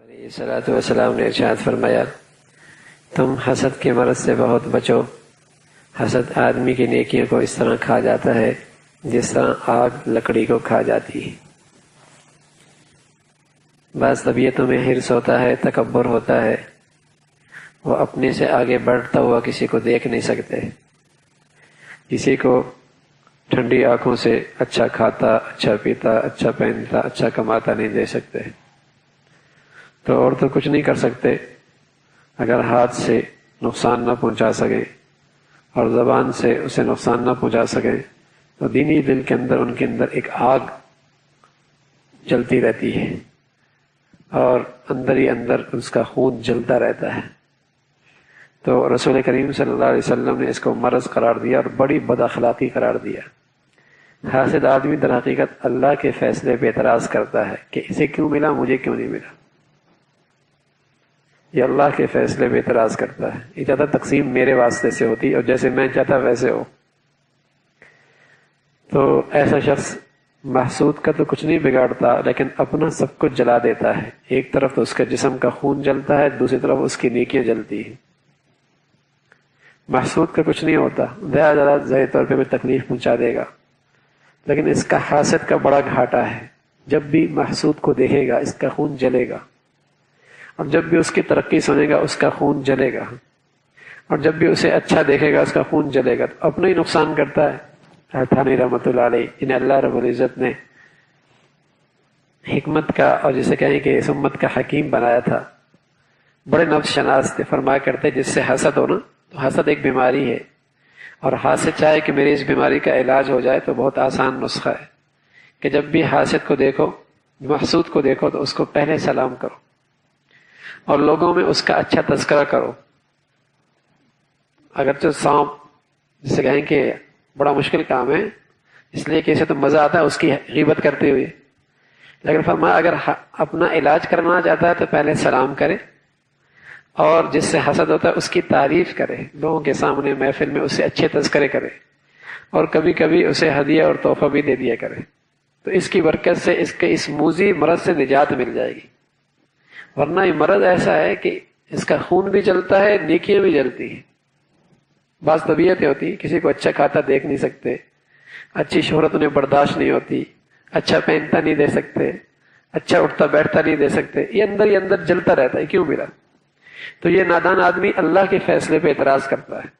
علیہ الصلوۃ والسلام نے ارشاد فرمایا، تم حسد کے مرض سے بہت بچو۔ حسد آدمی کی نیکیوں کو اس طرح کھا جاتا ہے جس طرح آگ لکڑی کو کھا جاتی ہے۔ بعض طبیعتوں میں حرص ہوتا ہے، تکبر ہوتا ہے، وہ اپنے سے آگے بڑھتا ہوا کسی کو دیکھ نہیں سکتے، کسی کو ٹھنڈی آنکھوں سے اچھا کھاتا، اچھا پیتا، اچھا پہنتا، اچھا کماتا نہیں دے سکتے، تو اور تو کچھ نہیں کر سکتے اگر ہاتھ سے نقصان نہ پہنچا سکیں اور زبان سے اسے نقصان نہ پہنچا سکیں، تو دینی دل کے اندر ان کے اندر ایک آگ جلتی رہتی ہے اور اندر ہی اندر اس کا خون جلتا رہتا ہے۔ تو رسول کریم صلی اللہ علیہ وسلم نے اس کو مرض قرار دیا اور بڑی بد اخلاقی قرار دیا۔ حاسد آدمی در حقیقت اللہ کے فیصلے پہ اعتراض کرتا ہے کہ اسے کیوں ملا، مجھے کیوں نہیں ملا۔ یہ اللہ کے فیصلے پہ اعتراض کرتا ہے، یہ چاہتا تقسیم میرے واسطے سے ہوتی اور جیسے میں چاہتا ویسے ہو۔ تو ایسا شخص محسود کا تو کچھ نہیں بگاڑتا، لیکن اپنا سب کچھ جلا دیتا ہے۔ ایک طرف تو اس کے جسم کا خون جلتا ہے، دوسری طرف اس کی نیکیاں جلتی ہیں۔ محسود کا کچھ نہیں ہوتا، زیادہ ظاہر طور پہ تکلیف پہنچا دے گا، لیکن اس کا حاسد کا بڑا گھاٹا ہے۔ جب بھی محسود کو دیکھے گا اس کا خون جلے گا، اور جب بھی اس کی ترقی سنے گا اس کا خون جلے گا، اور جب بھی اسے اچھا دیکھے گا اس کا خون جلے گا، تو اپنا ہی نقصان کرتا ہے۔ تھانوی رحمۃ اللہ علیہ، جنہیں اللہ رب العزت نے حکمت کا اور جسے کہیں کہ اس امت کا حکیم بنایا تھا، بڑے نفس شناس تھے، فرمایا کرتے جس سے حسد ہو نا، تو حسد ایک بیماری ہے، اور حاسد چاہے کہ میری اس بیماری کا علاج ہو جائے تو بہت آسان نسخہ ہے کہ جب بھی حاسد کو دیکھو، محسود کو دیکھو، تو اس کو پہلے سلام کرو اور لوگوں میں اس کا اچھا تذکرہ کرو۔ اگرچہ سانپ جسے کہیں کہ بڑا مشکل کام ہے، اس لیے کہ اسے تو مزہ آتا ہے اس کی غیبت کرتے ہوئے، لیکن فرمایا اگر اپنا علاج کرنا چاہتا ہے تو پہلے سلام کرے، اور جس سے حسد ہوتا ہے اس کی تعریف کرے، لوگوں کے سامنے محفل میں اسے اچھے تذکرے کرے، اور کبھی کبھی اسے ہدیہ اور تحفہ بھی دے دیا کرے، تو اس کی برکت سے اس کے اس موذی مرض سے نجات مل جائے گی۔ ورنہ یہ مرض ایسا ہے کہ اس کا خون بھی جلتا ہے، نیکیاں بھی جلتی ہیں۔ بعض طبیعتیں ہوتی، کسی کو اچھا کھاتا دیکھ نہیں سکتے، اچھی شہرت انہیں برداشت نہیں ہوتی، اچھا پہنتا نہیں دے سکتے، اچھا اٹھتا بیٹھتا نہیں دے سکتے، یہ اندر ہی اندر جلتا رہتا ہے، کیوں ملا؟ تو یہ نادان آدمی اللہ کے فیصلے پہ اعتراض کرتا ہے۔